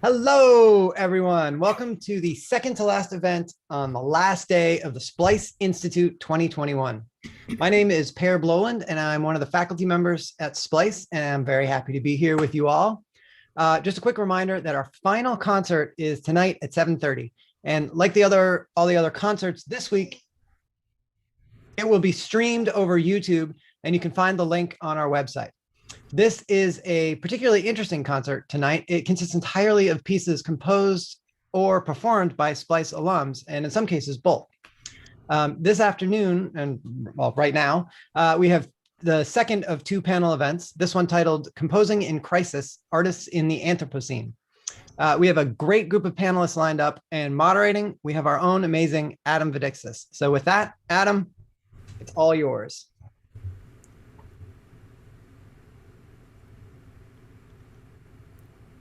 Hello, everyone. Welcome to the second to last event on the last day of the SPLICE Institute 2021. My name is Per Bloland, and I'm one of the faculty members at SPLICE, and I'm very happy to be here with you all. Just a quick reminder that our final concert is tonight at 7:30. And like all the other concerts this week, it will be streamed over YouTube, and you can find the link on our website. This is a particularly interesting concert tonight. It consists entirely of pieces composed or performed by SPLICE alums, and in some cases, both. This afternoon, and well, right now, we have the second of two panel events, this one titled Composing in Crisis, Artists in the Anthropocene. We have a great group of panelists lined up, and moderating, we have our own amazing Adam Vidiksis. So with that, Adam, it's all yours.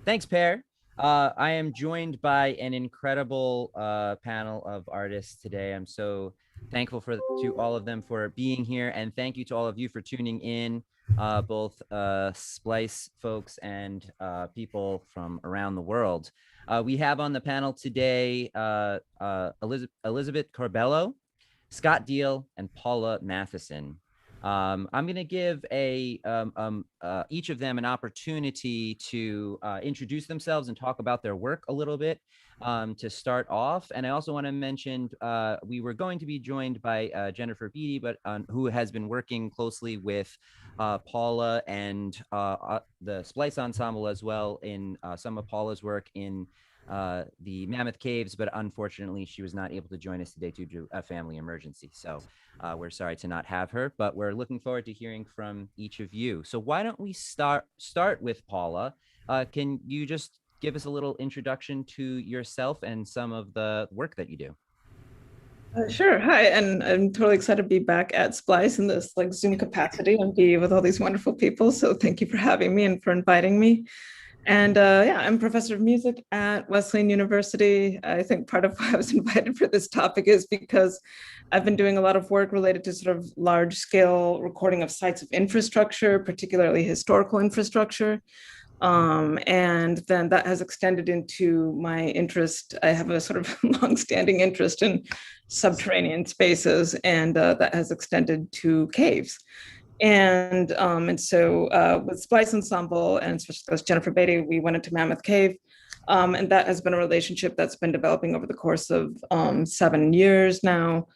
Thanks, Per. I am joined by an incredible panel of artists today. I'm so thankful to all of them for being here, and thank you to all of you for tuning in, both SPLICE folks and people from around the world. We have on the panel today Elisabet Curbelo, Scott Deal, and Paula Matthusen. I'm going to give each of them an opportunity to introduce themselves and talk about their work a little bit to start off. And I also want to mention we were going to be joined by Jennifer Beatty, but who has been working closely with Paula and the SPLICE ensemble as well in some of Paula's work in the Mammoth Caves, but unfortunately she was not able to join us today due to a family emergency. So we're sorry to not have her, but we're looking forward to hearing from each of you. So why don't we start with Paula? Can you just give us a little introduction to yourself and some of the work that you do? Sure. Hi, and I'm totally excited to be back at SPLICE in this Zoom capacity and be with all these wonderful people. So thank you for having me and for inviting me. And yeah, I'm professor of music at Wesleyan University. I think part of why I was invited for this topic is because I've been doing a lot of work related to sort of large scale recording of sites of infrastructure, particularly historical infrastructure. And then that has extended into my interest. I have a sort of longstanding interest in subterranean spaces, and that has extended to caves. And so with SPLICE Ensemble, and especially with Jennifer Beatty, we went into Mammoth Cave. And that has been a relationship that's been developing over the course of 7 years now.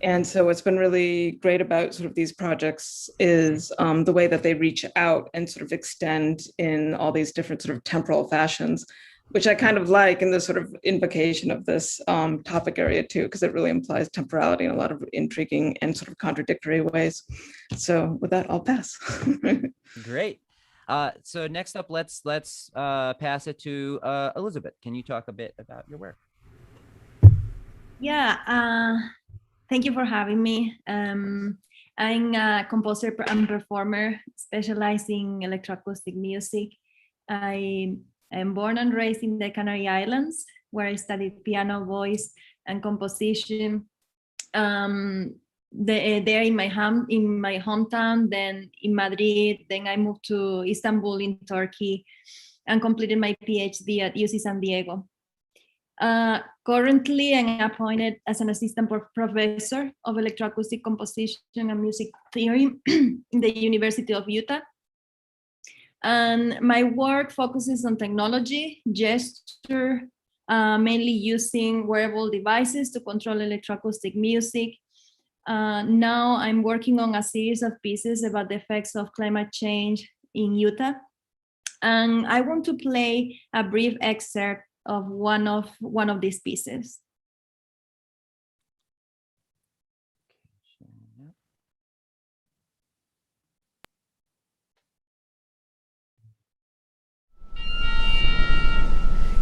And so what's been really great about sort of these projects is the way that they reach out and sort of extend in all these different sort of temporal fashions, which I kind of like in the sort of invocation of this topic area too, because it really implies temporality in a lot of intriguing and sort of contradictory ways. So with that, I'll pass. Great. So next up, let's pass it to Elisabet. Can you talk a bit about your work? Yeah, thank you for having me. I'm a composer and performer specializing in electroacoustic music. I'm born and raised in the Canary Islands, where I studied piano, voice, and composition. There in my hometown, then in Madrid, then I moved to Istanbul in Turkey, and completed my PhD at UC San Diego. Currently, I'm appointed as an assistant professor of electroacoustic composition and music theory in the University of Utah. And my work focuses on technology, gesture, mainly using wearable devices to control electroacoustic music. Now I'm working on a series of pieces about the effects of climate change in Utah. And I want to play a brief excerpt of one of these pieces.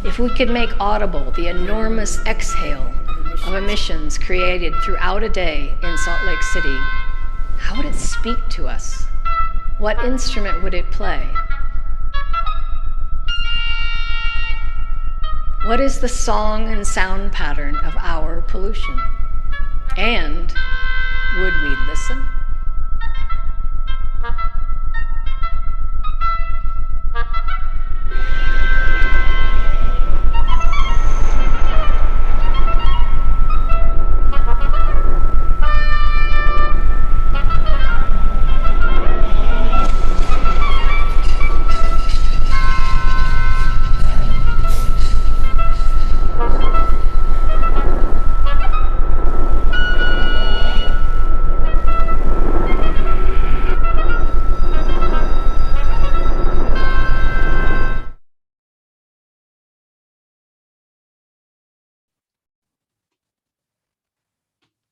If we could make audible the enormous exhale of emissions created throughout a day in Salt Lake City, how would it speak to us? What instrument would it play? What is the song and sound pattern of our pollution? And would we listen?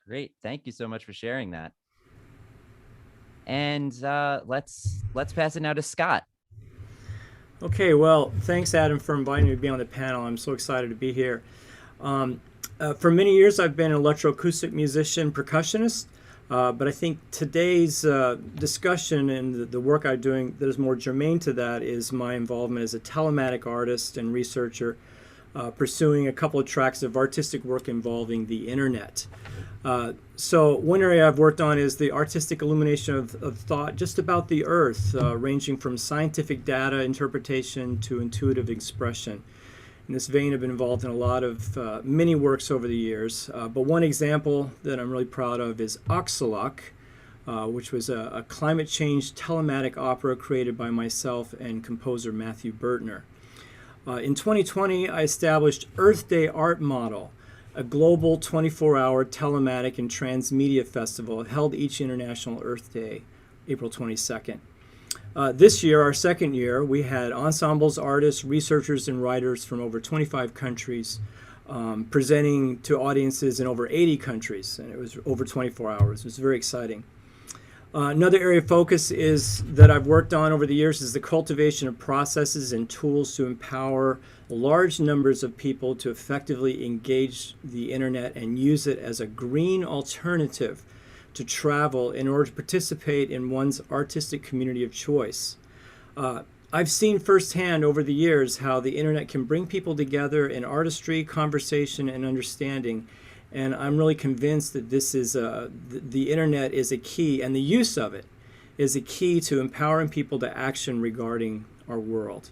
Great. Thank you so much for sharing that. And let's pass it now to Scott. Okay, well, thanks, Adam, for inviting me to be on the panel. I'm so excited to be here. For many years, I've been an electroacoustic musician, percussionist, but I think today's discussion and the work I'm doing that is more germane to that is my involvement as a telematic artist and researcher, pursuing a couple of tracks of artistic work involving the internet. So one area I've worked on is the artistic illumination of thought just about the earth, ranging from scientific data interpretation to intuitive expression. In this vein, I've been involved in a lot of many works over the years, but one example that I'm really proud of is Oxalock, which was a climate change telematic opera created by myself and composer Matthew Bertner. In 2020, I established Earth Day Art Model, a global 24-hour telematic and transmedia festival held each International Earth Day, April 22nd. This year, our second year, we had ensembles, artists, researchers, and writers from over 25 countries presenting to audiences in over 80 countries, and it was over 24 hours. It was very exciting. Another area of focus that I've worked on over the years is the cultivation of processes and tools to empower large numbers of people to effectively engage the internet and use it as a green alternative to travel in order to participate in one's artistic community of choice. I've seen firsthand over the years how the internet can bring people together in artistry, conversation, and understanding. And I'm really convinced that this is the internet is a key, and the use of it is a key to empowering people to action regarding our world.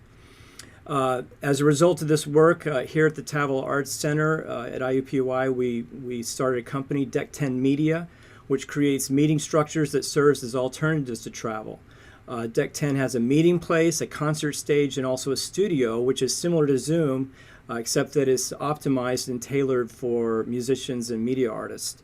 As a result of this work, here at the Tavel Arts Center at IUPUI, we started a company, Deck 10 Media, which creates meeting structures that serves as alternatives to travel. Deck 10 has a meeting place, a concert stage, and also a studio, which is similar to Zoom, except that it's optimized and tailored for musicians and media artists.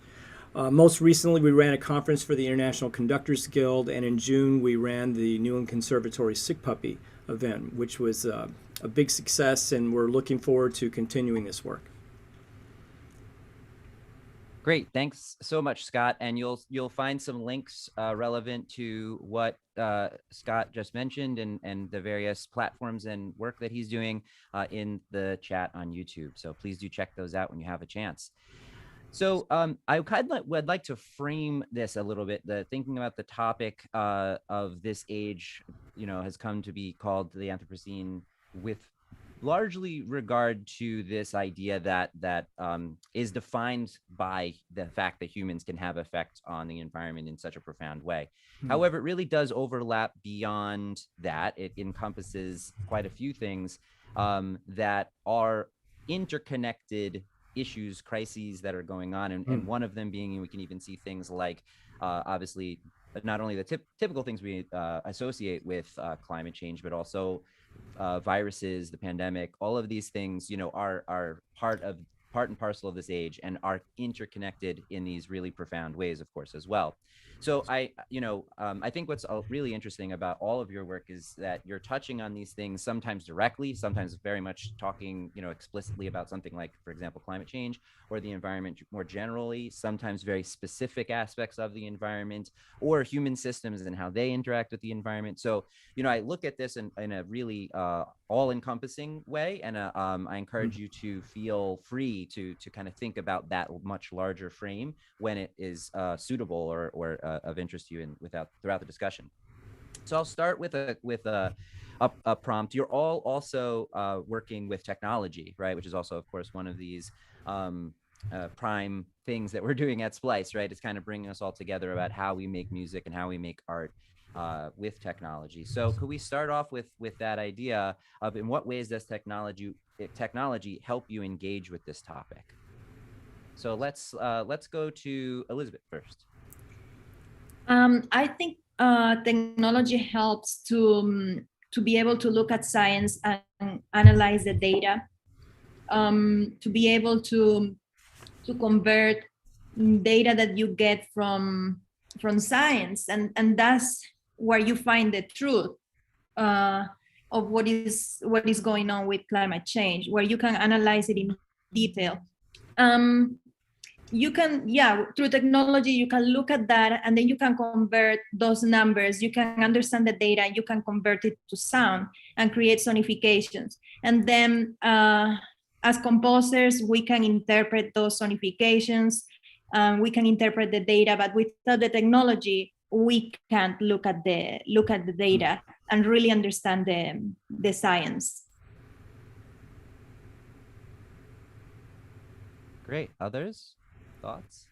Most recently, we ran a conference for the International Conductors Guild, and in June, we ran the New England Conservatory Sick Puppy event, which was a big success, and we're looking forward to continuing this work. Great, thanks so much, Scott. And you'll find some links relevant to what Scott just mentioned and the various platforms and work that he's doing in the chat on YouTube. So please do check those out when you have a chance. So I would like to frame this a little bit. Thinking about the topic of this age, has come to be called the Anthropocene, with largely regard to this idea that is defined by the fact that humans can have effects on the environment in such a profound way. However, it really does overlap beyond that. It encompasses quite a few things that are interconnected issues, crises that are going on. And one of them being, we can even see things like, obviously, not only the typical things we associate with climate change, but also viruses, the pandemic. All of these things, are part and parcel of this age and are interconnected in these really profound ways, of course, as well. So I think what's really interesting about all of your work is that you're touching on these things sometimes directly, sometimes very much talking, explicitly about something like, for example, climate change or the environment more generally, sometimes very specific aspects of the environment or human systems and how they interact with the environment. So, I look at this in a really all-encompassing way, and I encourage you to feel free to kind of think about that much larger frame when it is suitable or of interest to you throughout the discussion. So I'll start with a prompt. You're all also working with technology, right? Which is also, of course, one of these prime things that we're doing at SPLICE, right? It's kind of bringing us all together about how we make music and how we make art with technology. So could we start off with that idea of in what ways does technology help you engage with this topic? So let's go to Elisabet first. I think technology helps to be able to look at science and analyze the data, to be able to convert data that you get from science, and that's where you find the truth of what is going on with climate change, where you can analyze it in detail. you can, yeah, through technology, you can look at that and then you can convert those numbers. You can understand the data, you can convert it to sound and create sonifications. And then as composers, we can interpret those sonifications, we can interpret the data, but without the technology, we can't look at the data and really understand the science. Great. Others? Thoughts?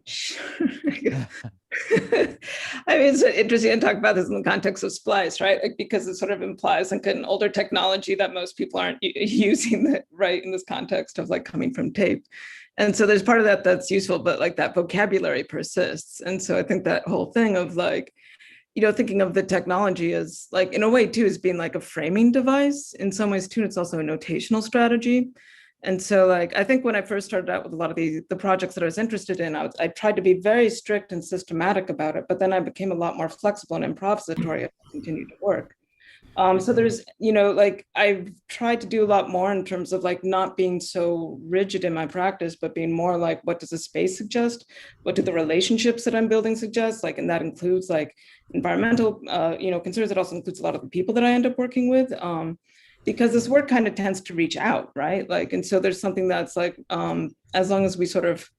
Sure. I mean, it's interesting to talk about this in the context of SPLICE, right? Like, because it sort of implies like an older technology that most people aren't using, right, in this context of like coming from tape. And so there's part of that that's useful, but like that vocabulary persists. And so I think that whole thing of like, you know, thinking of the technology as like, in a way too, as being like a framing device. In some ways too, it's also a notational strategy. And so like, I think when I first started out with a lot of the projects that I was interested in, I tried to be very strict and systematic about it, but then I became a lot more flexible and improvisatory as I continued to work. So there's, you know, like I've tried to do a lot more in terms of like not being so rigid in my practice, but being more like, what does the space suggest? What do the relationships that I'm building suggest? Like, and that includes like environmental, you know, concerns. It also includes a lot of the people that I end up working with, because this work kind of tends to reach out, right? Like, and so there's something that's like, as long as we sort of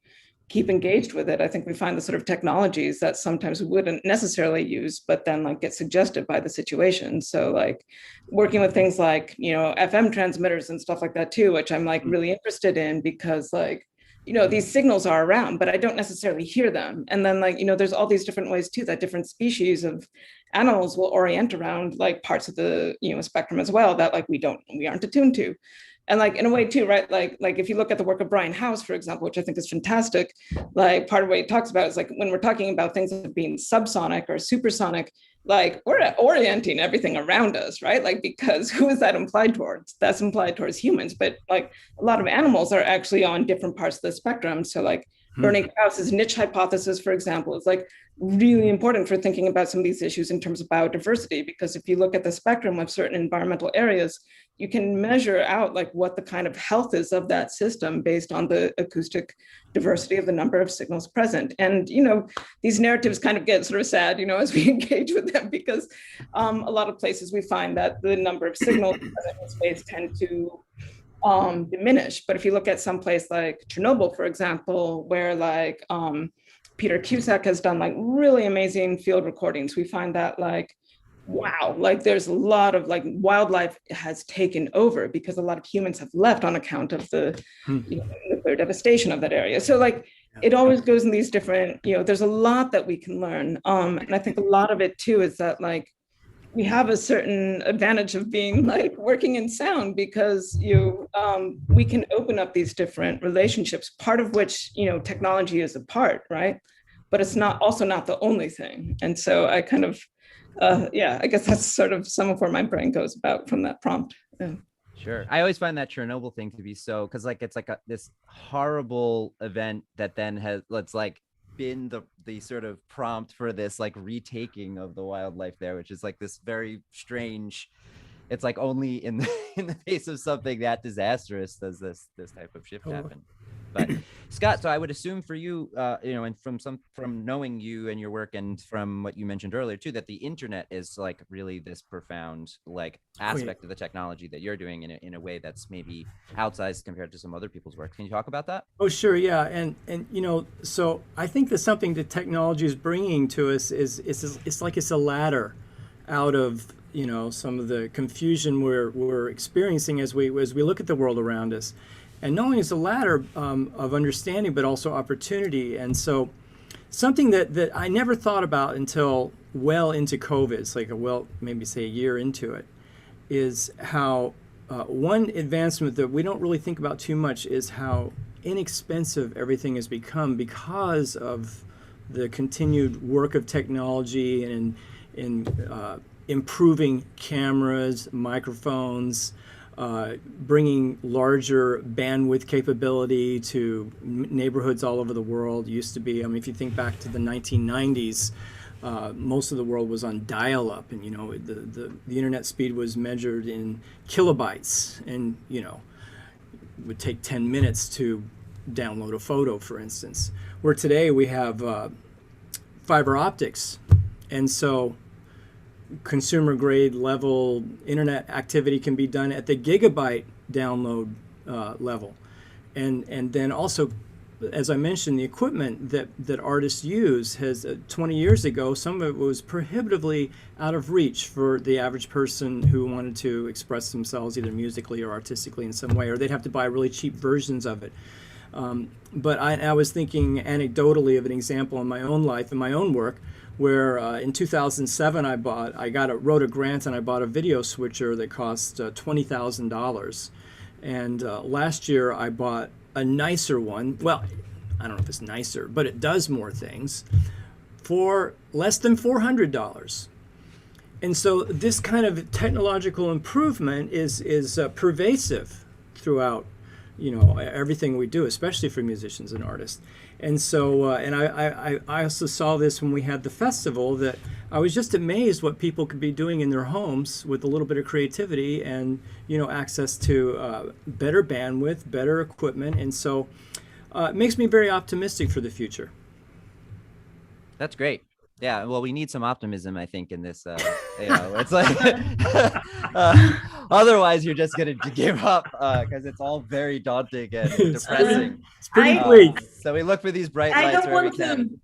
keep engaged with it, I think we find the sort of technologies that sometimes we wouldn't necessarily use, but then like get suggested by the situation. So like working with things like, you know, FM transmitters and stuff like that too, which I'm like really interested in because like, you know, these signals are around, but I don't necessarily hear them. And then like, you know, there's all these different ways too that different species of animals will orient around like parts of the, you know, spectrum as well that like we aren't attuned to. And like in a way too, right? Like if you look at the work of Brian House, for example, which I think is fantastic, like part of what he talks about is like when we're talking about things of being subsonic or supersonic, like we're orienting everything around us, right? Like, because who is that implied towards? That's implied towards humans, but like a lot of animals are actually on different parts of the spectrum. So like Bernie Krauss's niche hypothesis, for example, is like really important for thinking about some of these issues in terms of biodiversity, because if you look at the spectrum of certain environmental areas, you can measure out like what the kind of health is of that system based on the acoustic diversity of the number of signals present. And, you know, these narratives kind of get sort of sad, you know, as we engage with them, because a lot of places we find that the number of signals present in space tend to diminish. But if you look at some place like Chernobyl, for example, where like Peter Cusack has done like really amazing field recordings, we find that like, wow, like there's a lot of like wildlife has taken over because a lot of humans have left on account of the you know, nuclear devastation of that area. So like it always goes in these different, you know, there's a lot that we can learn. And I think a lot of it too is that like we have a certain advantage of being like working in sound because we can open up these different relationships, part of which, you know, technology is a part, right? But it's not the only thing. And so I kind of, yeah, I guess that's sort of some of where my brain goes about from that prompt. Yeah. Sure. I always find that Chernobyl thing to be so, because like it's like this horrible event that then has, let's like been the sort of prompt for this like retaking of the wildlife there, which is like this very strange, it's like only in the face of something that disastrous does this type of shift happen. But Scott, so I would assume for you, you know, and from knowing you and your work and from what you mentioned earlier too, that the internet is like really this profound like aspect of the technology that you're doing in a way that's maybe outsized compared to some other people's work. Can you talk about that? Oh, sure. Yeah. And you know, so I think that something that technology is bringing to us is it's like it's a ladder out of, you know, some of the confusion we're experiencing as we look at the world around us. And not only is a ladder of understanding, but also opportunity. And so something that I never thought about until well into COVID, it's like maybe say a year into it, is how one advancement that we don't really think about too much is how inexpensive everything has become because of the continued work of technology and in improving cameras, microphones, bringing larger bandwidth capability to neighborhoods all over the world. Used to be, I mean, if you think back to the 1990s, most of the world was on dial-up, and you know the internet speed was measured in kilobytes, and you know would take 10 minutes to download a photo, for instance. Where today we have fiber optics, and so consumer grade level internet activity can be done at the gigabyte download level. And then also, as I mentioned, the equipment that artists use has 20 years ago, some of it was prohibitively out of reach for the average person who wanted to express themselves either musically or artistically in some way, or they'd have to buy really cheap versions of it. But I was thinking anecdotally of an example in my own life, in my own work, where in 2007 I wrote a grant and I bought a video switcher that cost $20,000. And last year I bought a nicer one. Well, I don't know if it's nicer, but it does more things for less than $400. And so this kind of technological improvement is pervasive throughout, everything we do, especially for musicians and artists. And so, and I also saw this when we had the festival, that I was just amazed what people could be doing in their homes with a little bit of creativity and, access to better bandwidth, better equipment. And so it makes me very optimistic for the future. That's great. Yeah, well, we need some optimism, I think, in this. It's like otherwise you're just going to give up because it's all very daunting and depressing. It's pretty bleak. So we look for these bright lights where we can.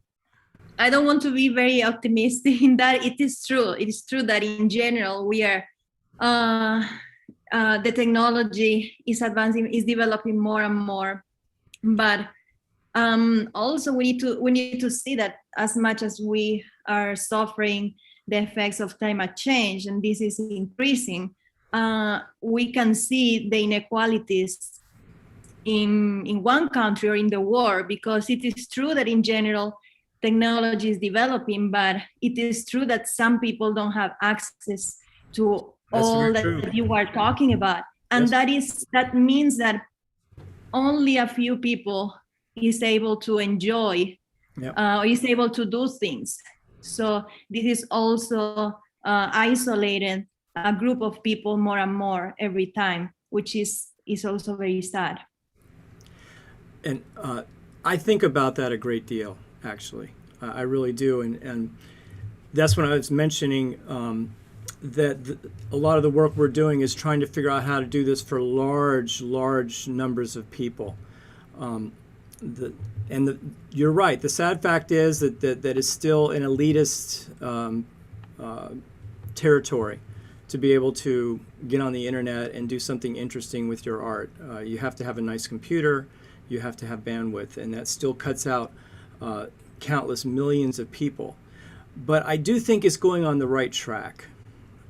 I don't want to be very optimistic in that. It is true. It is true that in general we are. The technology is advancing, is developing more and more, but also we need to see that as much as we are suffering the effects of climate change, and this is increasing, we can see the inequalities in one country or in the world, because it is true that in general technology is developing, but it is true that some people don't have access to all that you are talking about, and that means that only a few people is able to enjoy, or is able to do things. So this is also isolating a group of people more and more every time, which is also very sad. And I think about that a great deal, actually. I really do. And that's when I was mentioning that a lot of the work we're doing is trying to figure out how to do this for large numbers of people. You're right. The sad fact is that is still an elitist territory to be able to get on the internet and do something interesting with your art. You have to have a nice computer. You have to have bandwidth, and that still cuts out countless millions of people. But I do think it's going on the right track.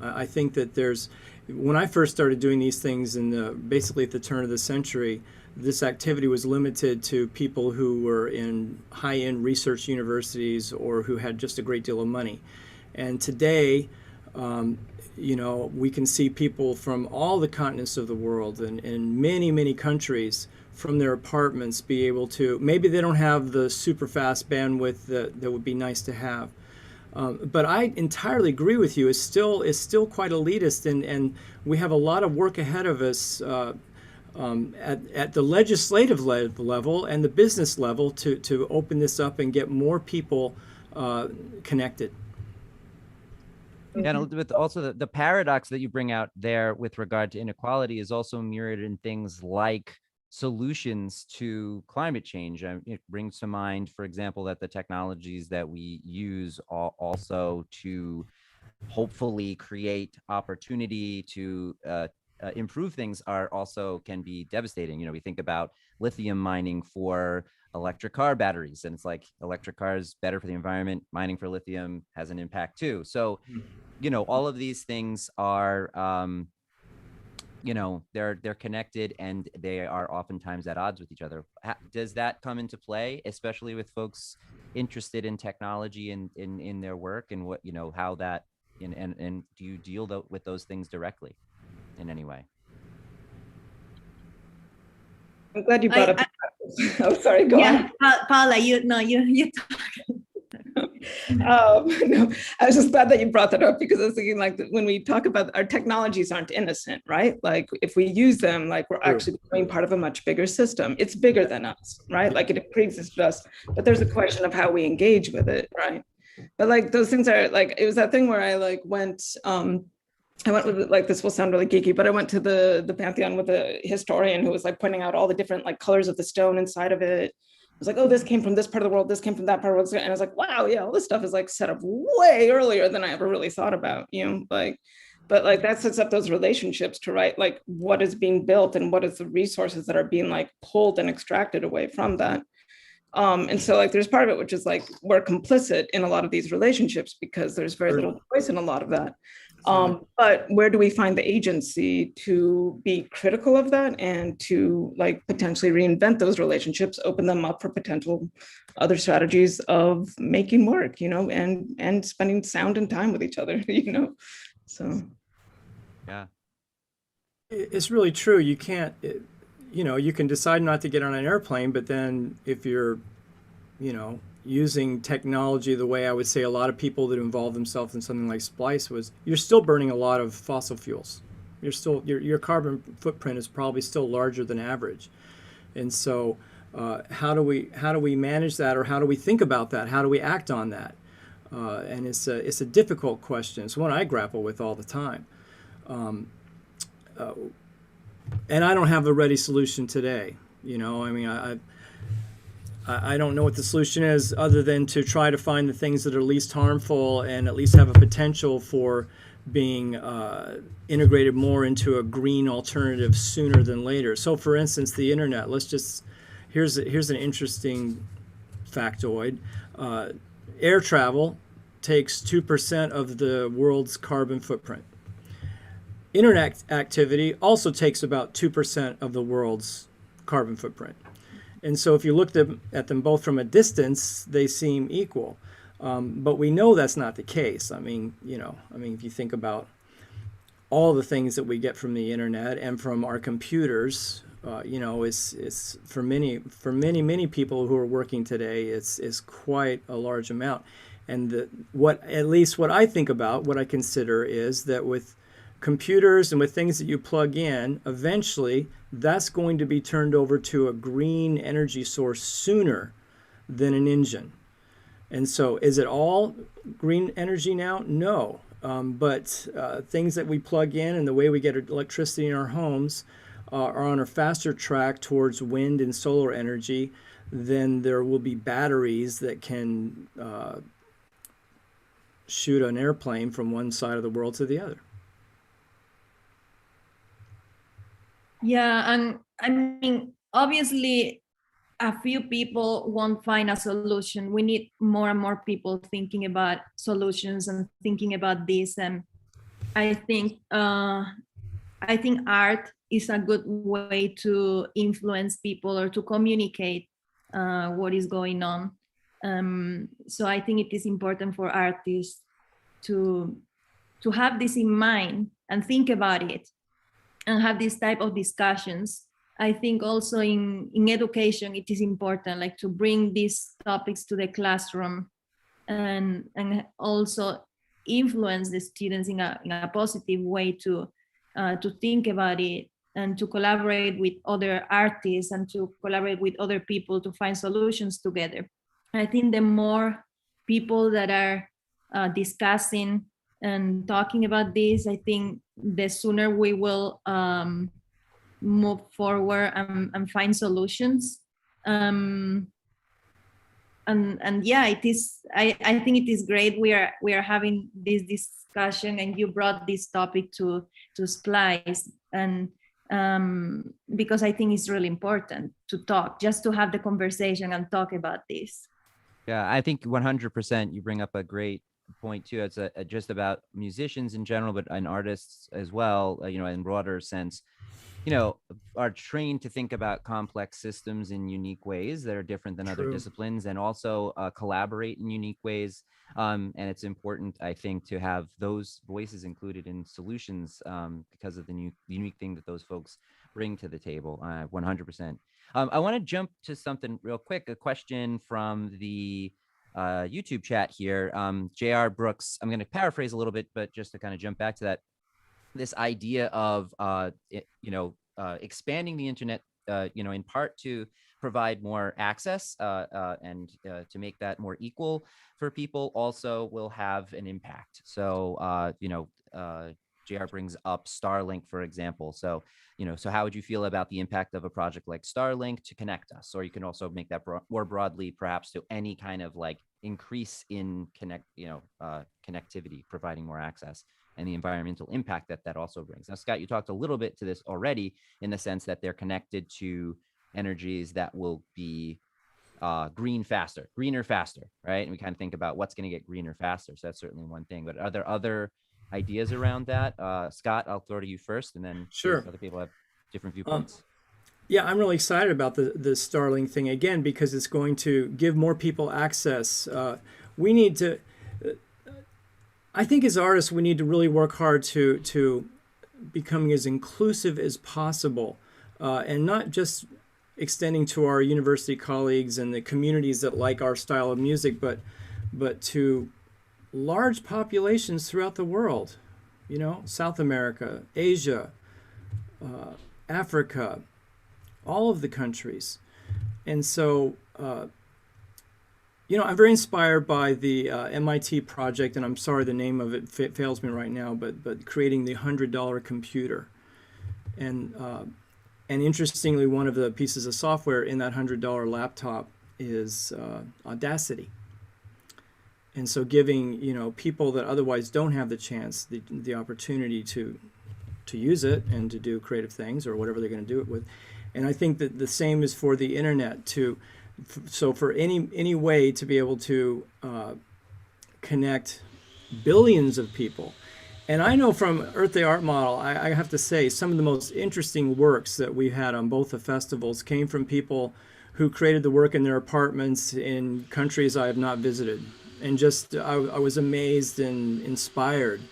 I think that when I first started doing these things basically at the turn of the century, this activity was limited to people who were in high-end research universities or who had just a great deal of money. And today, we can see people from all the continents of the world and in many countries from their apartments be able to, maybe they don't have the super fast bandwidth that would be nice to have. But I entirely agree with you. It's still quite elitist, and we have a lot of work ahead of us at the legislative level and the business level to open this up and get more people connected. Yeah, and with also the paradox that you bring out there with regard to inequality is also mirrored in things like solutions to climate change. It brings to mind, for example, that the technologies that we use also to hopefully create opportunity to improve things can be devastating. We think about lithium mining for electric car batteries, and it's like electric cars better for the environment, mining for lithium has an impact too. So all of these things are they're connected, and they are oftentimes at odds with each other. Does that come into play, especially with folks interested in technology and in their work, and what how that and do you deal with those things directly in any way? I'm glad you brought up. Oh, sorry. Go on. Paula, you talk. No, I was just glad that you brought that up, because I was thinking, like, when we talk about our technologies aren't innocent, right? Like, if we use them, like, we're actually becoming part of a much bigger system. It's bigger than us, right? Like, it pre-exists us, but there's a question of how we engage with it, right? But like, those things are like, it was that thing where I like went, I went with, like, this will sound really geeky, but I went to the Pantheon with a historian who was like pointing out all the different like colors of the stone inside of it. It was like, oh, this came from this part of the world, this came from that part of the world. And I was like, wow, yeah, all this stuff is like set up way earlier than I ever really thought about, you know, like, but like that sets up those relationships to write like what is being built and what is the resources that are being like pulled and extracted away from that. And so like there's part of it which is like we're complicit in a lot of these relationships because there's very little choice in a lot of that. But where do we find the agency to be critical of that and to like potentially reinvent those relationships, open them up for potential other strategies of making work, you know, and spending sound and time with each other, you know? So. Yeah. It's really true. You can't, you know, you can decide not to get on an airplane, but then if you're, you know, using technology the way I would say a lot of people that involve themselves in something like SPLICE was, you're still burning a lot of fossil fuels. You're still, your carbon footprint is probably still larger than average. And so how do we manage that, or how do we think about that? How do we act on that? And it's a difficult question. It's one I grapple with all the time. And I don't have a ready solution today. You know, I mean, I don't know what the solution is other than to try to find the things that are least harmful and at least have a potential for being integrated more into a green alternative sooner than later. So for instance, the internet, here's an interesting factoid. Air travel takes 2% of the world's carbon footprint. Internet activity also takes about 2% of the world's carbon footprint. And so if you look at them both from a distance, they seem equal. But we know that's not the case. I mean, you know, if you think about all the things that we get from the internet and from our computers, you know, it's for many people who are working today, it's quite a large amount. And at least what I think about, what I consider is that with computers and with things that you plug in, eventually that's going to be turned over to a green energy source sooner than an engine. And so is it all green energy now? No. But things that we plug in and the way we get electricity in our homes are on a faster track towards wind and solar energy than there will be batteries that can shoot an airplane from one side of the world to the other. Yeah, and I mean, obviously, a few people won't find a solution. We need more and more people thinking about solutions and thinking about this. And I think art is a good way to influence people or to communicate what is going on. So I think it is important for artists to have this in mind and think about it and have this type of discussions. I think also in education, it is important, like, to bring these topics to the classroom and also influence the students in a positive way to think about it and to collaborate with other artists and to collaborate with other people to find solutions together. I think the more people that are discussing and talking about this, I think the sooner we will move forward and find solutions. And yeah, it is. I think it is great. We are having this discussion, and you brought this topic to SPLICE, and because I think it's really important to talk, just to have the conversation and talk about this. Yeah, I think 100% you bring up a great point too. It's just about musicians in general, but and artists as well, you know, in broader sense, you know, are trained to think about complex systems in unique ways that are different than other disciplines, and also collaborate in unique ways. And it's important, I think, to have those voices included in solutions because of the unique thing that those folks bring to the table. 100%. I want to jump to something real quick, a question from the YouTube chat here. J.R. Brooks, I'm going to paraphrase a little bit, but just to kind of jump back to that, this idea of, expanding the internet, in part to provide more access and to make that more equal for people also will have an impact. So, JR brings up Starlink, for example. So, so how would you feel about the impact of a project like Starlink to connect us? Or you can also make that more broadly, perhaps to any kind of like increase in connectivity, providing more access, and the environmental impact that also brings. Now, Scott, you talked a little bit to this already in the sense that they're connected to energies that will be greener faster, right? And we kind of think about what's going to get greener faster. So that's certainly one thing. But are there other ideas around that? Scott, I'll throw to you first, and then sure. Other people have different viewpoints. Yeah, I'm really excited about the Starlink thing, again, because it's going to give more people access. We need to, I think as artists, we need to really work hard to becoming as inclusive as possible, and not just extending to our university colleagues and the communities that like our style of music, but to large populations throughout the world, South America, Asia, Africa, all of the countries. And so, I'm very inspired by the MIT project, and I'm sorry the name of it fails me right now, but creating the $100 computer. And interestingly, one of the pieces of software in that $100 laptop is Audacity. And so giving, people that otherwise don't have the chance, the opportunity to use it and to do creative things or whatever they're going to do it with. And I think that the same is for the internet so for any way to be able to connect billions of people. And I know from Earth Day Art Model, I have to say, some of the most interesting works that we've had on both the festivals came from people who created the work in their apartments in countries I have not visited. And just, I was amazed and inspired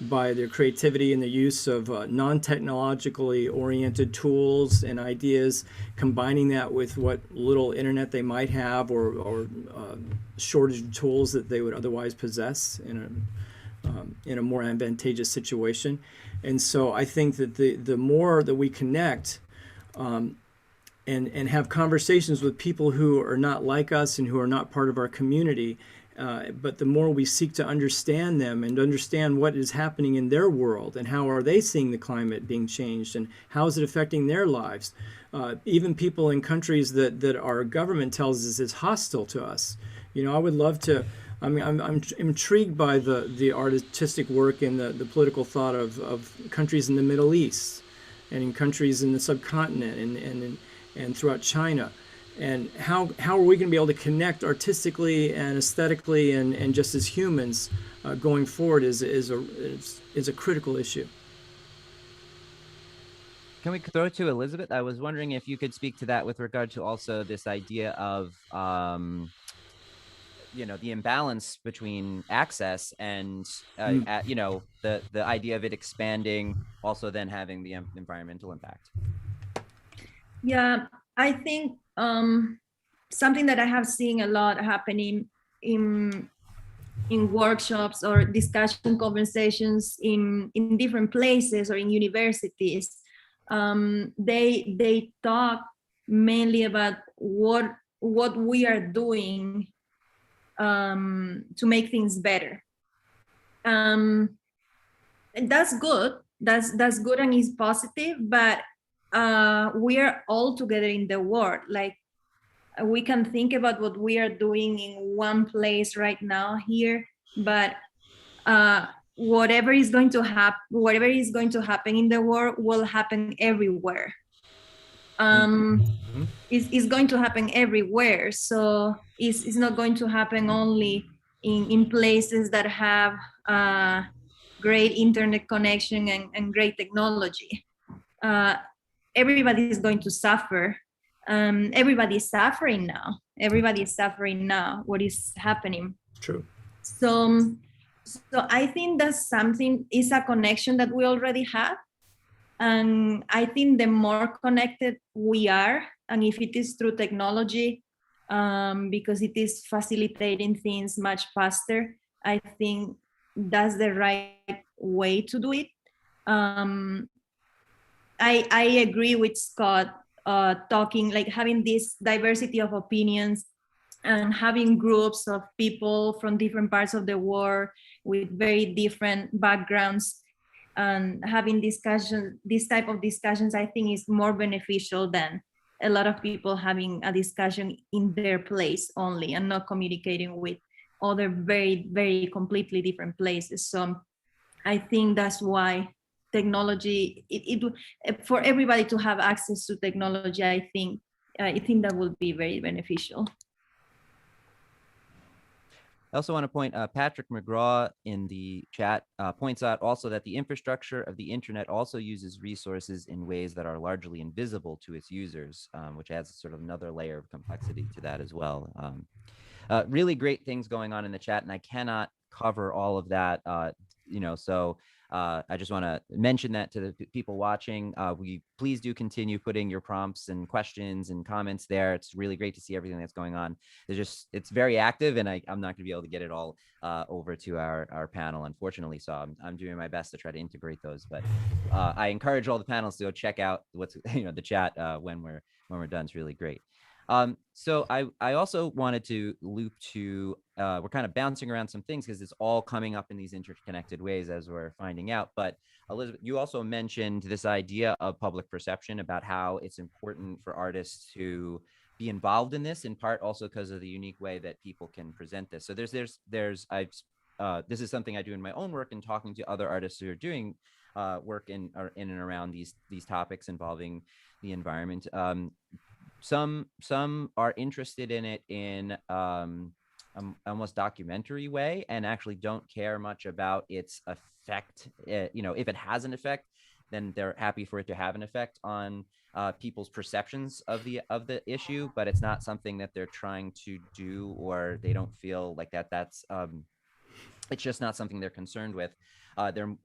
by their creativity and the use of non-technologically oriented tools and ideas, combining that with what little internet they might have or shortage of tools that they would otherwise possess in a more advantageous situation. And so I think that the more that we connect and have conversations with people who are not like us and who are not part of our community, but the more we seek to understand them and understand what is happening in their world and how are they seeing the climate being changed and how is it affecting their lives. Even people in countries that our government tells us is hostile to us. I would love to, I'm intrigued by the artistic work and the political thought of countries in the Middle East and in countries in the subcontinent and throughout China. And how are we going to be able to connect artistically and aesthetically and just as humans going forward is a critical issue. Can we throw it to Elisabet? I was wondering if you could speak to that with regard to also this idea of the imbalance between access and the idea of it expanding, also then having the environmental impact. Yeah, I think something that I have seen a lot happening in workshops or discussion conversations in different places or in universities, they talk mainly about what we are doing to make things better. And that's good. That's good and is positive, but we are all together in the world. Like we can think about what we are doing in one place right now here, but whatever is going to happen in the world will happen everywhere. It's going to happen everywhere. So it's not going to happen only in places that have great internet connection and great technology. Everybody is going to suffer. Everybody is suffering now. Everybody is suffering now. What is happening? True. So I think that's something, is a connection that we already have. And I think the more connected we are, and if it is through technology, because it is facilitating things much faster. I think that's the right way to do it. I agree with Scott, talking like having this diversity of opinions and having groups of people from different parts of the world with very different backgrounds and having discussion, this type of discussions, I think is more beneficial than a lot of people having a discussion in their place only and not communicating with other very, very completely different places. So I think that's why technology, for everybody to have access to technology, I think that would be very beneficial. I also want to point, Patrick McGraw in the chat points out also that the infrastructure of the internet also uses resources in ways that are largely invisible to its users, which adds sort of another layer of complexity to that as well. Really great things going on in the chat, and I cannot cover all of that, so I just want to mention that to the people watching. Please do continue putting your prompts and questions and comments there. It's really great to see everything that's going on. It's very active, and I'm not going to be able to get it all over to our panel, unfortunately. So I'm doing my best to try to integrate those. But I encourage all the panelists to go check out what's the chat when we're done. It's really great. So I also wanted to loop to, we're kind of bouncing around some things because it's all coming up in these interconnected ways as we're finding out. But Elisabet, you also mentioned this idea of public perception about how it's important for artists to be involved in this, in part also because of the unique way that people can present this. So this is something I do in my own work and talking to other artists who are doing work in and around these topics involving the environment. Some are interested in it in almost documentary way and actually don't care much about its effect. If it has an effect, then they're happy for it to have an effect on people's perceptions of the issue, but it's not something that they're trying to do, or they don't feel like that's it's just not something they're concerned with.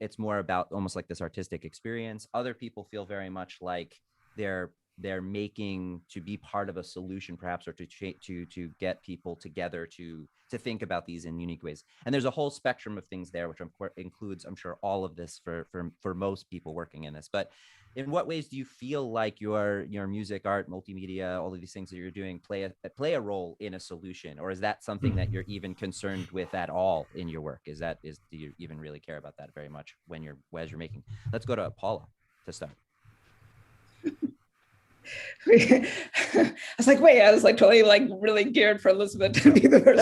It's more about almost like this artistic experience. Other people feel very much like they're making to be part of a solution, perhaps, or to get people together to think about these in unique ways. And there's a whole spectrum of things there, which includes, I'm sure, all of this for most people working in this. But in what ways do you feel like your music, art, multimedia, all of these things that you're doing play a role in a solution, or is that something that you're even concerned with at all in your work? Do you even really care about that very much as you're making? Let's go to Paula to start. I was like, wait, I was like totally like really geared for Elisabet to be the first.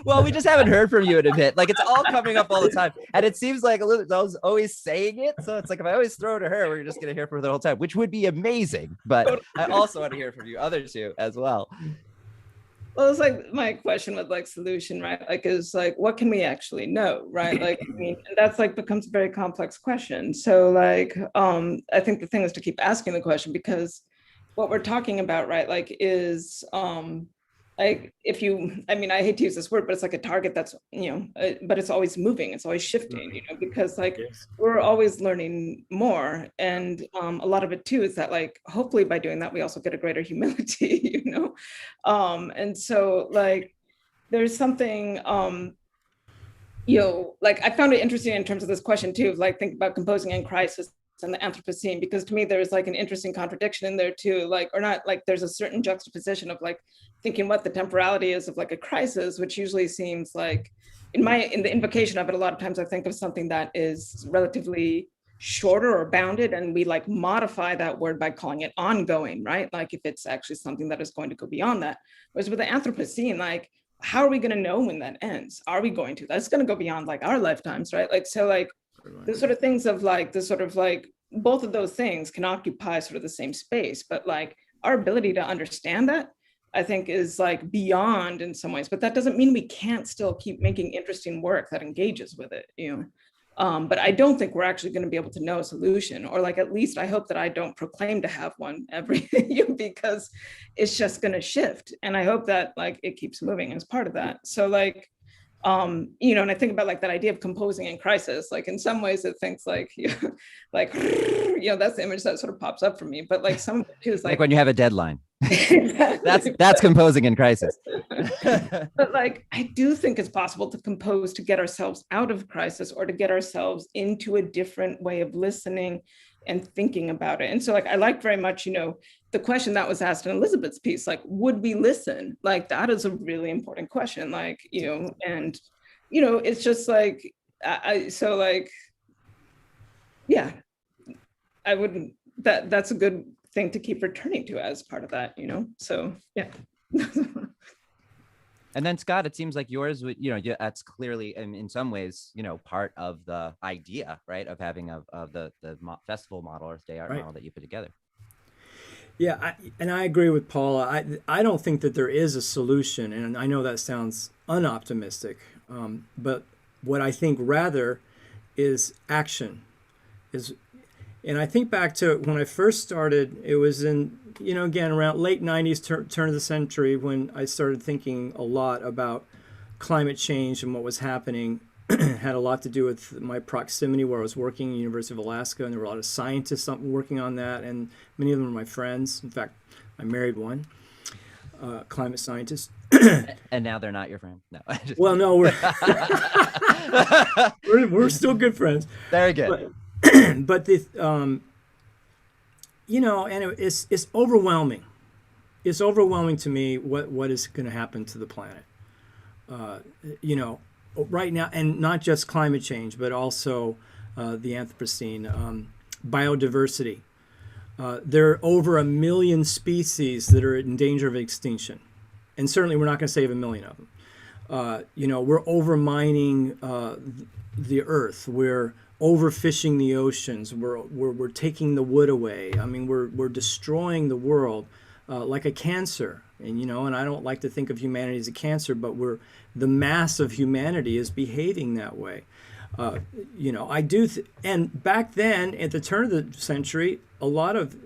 Well, we just haven't heard from you in a bit. Like, it's all coming up all the time. And it seems like Elisabet was always saying it. So it's like, if I always throw to her, we're just going to hear from her the whole time, which would be amazing. But I also want to hear from you other two as well. Well, it's like my question with like solution, right? Like, is like, what can we actually know, right? Like, I mean, and that's like becomes a very complex question. So like, I think the thing is to keep asking the question, because what we're talking about, right? Like is, like I hate to use this word, but it's like a target that's, but it's always moving, it's always shifting, because like we're always learning more. And a lot of it too is that like, hopefully by doing that, we also get a greater humility, and so like, there's something, like I found it interesting in terms of this question too, of like think about composing in crisis and the Anthropocene, because to me there's like an interesting contradiction in there too, like, or not, like there's a certain juxtaposition of like thinking what the temporality is of like a crisis, which usually seems like in the invocation of it, a lot of times I think of something that is relatively shorter or bounded, and we like modify that word by calling it ongoing, right? Like if it's actually something that is going to go beyond that. Whereas with the Anthropocene, like, how are we going to know when that ends? Are we going to? That's going to go beyond like our lifetimes, right? Like, so like, the sort of things of like, the sort of like, both of those things can occupy sort of the same space, but like our ability to understand that, I think, is like beyond in some ways, but that doesn't mean we can't still keep making interesting work that engages with it, but I don't think we're actually going to be able to know a solution, or like, at least I hope that I don't proclaim to have one because it's just going to shift. And I hope that like it keeps moving as part of that. So like, and I think about like that idea of composing in crisis, like in some ways it thinks like, like, that's the image that sort of pops up for me, but like some of it too is like when you have a deadline. That's composing in crisis. But like, I do think it's possible to compose to get ourselves out of crisis or to get ourselves into a different way of listening and thinking about it. And so like, I like very much, the question that was asked in Elisabet's piece, like, would we listen? Like, that is a really important question. Like, and, it's just like, so like, yeah, I wouldn't, that's a good thing to keep returning to as part of that, so yeah. And then Scott, it seems like yours would, that's clearly in some ways, part of the idea, right, of having the festival model or day art model that you put together. Yeah, I agree with Paula. I don't think that there is a solution, and I know that sounds unoptimistic, but what I think rather is action. And I think back to when I first started, it was in, again, around late 90s, turn of the century, when I started thinking a lot about climate change and what was happening. Had a lot to do with my proximity where I was working at the University of Alaska, and there were a lot of scientists working on that, and many of them were my friends. In fact, I married one, climate scientist. And now they're not your friend? No. Well, no, we're still good friends. Very good. But the, and it's overwhelming. It's overwhelming to me what is going to happen to the planet. Right now, and not just climate change, but also the Anthropocene, biodiversity. There are over 1 million species that are in danger of extinction, and certainly we're not going to save 1 million of them. We're overmining the earth. We're overfishing the oceans. We're taking the wood away. I mean, we're destroying the world like a cancer. And and I don't like to think of humanity as a cancer, but the mass of humanity is behaving that way. I do, and back then at the turn of the century, a lot of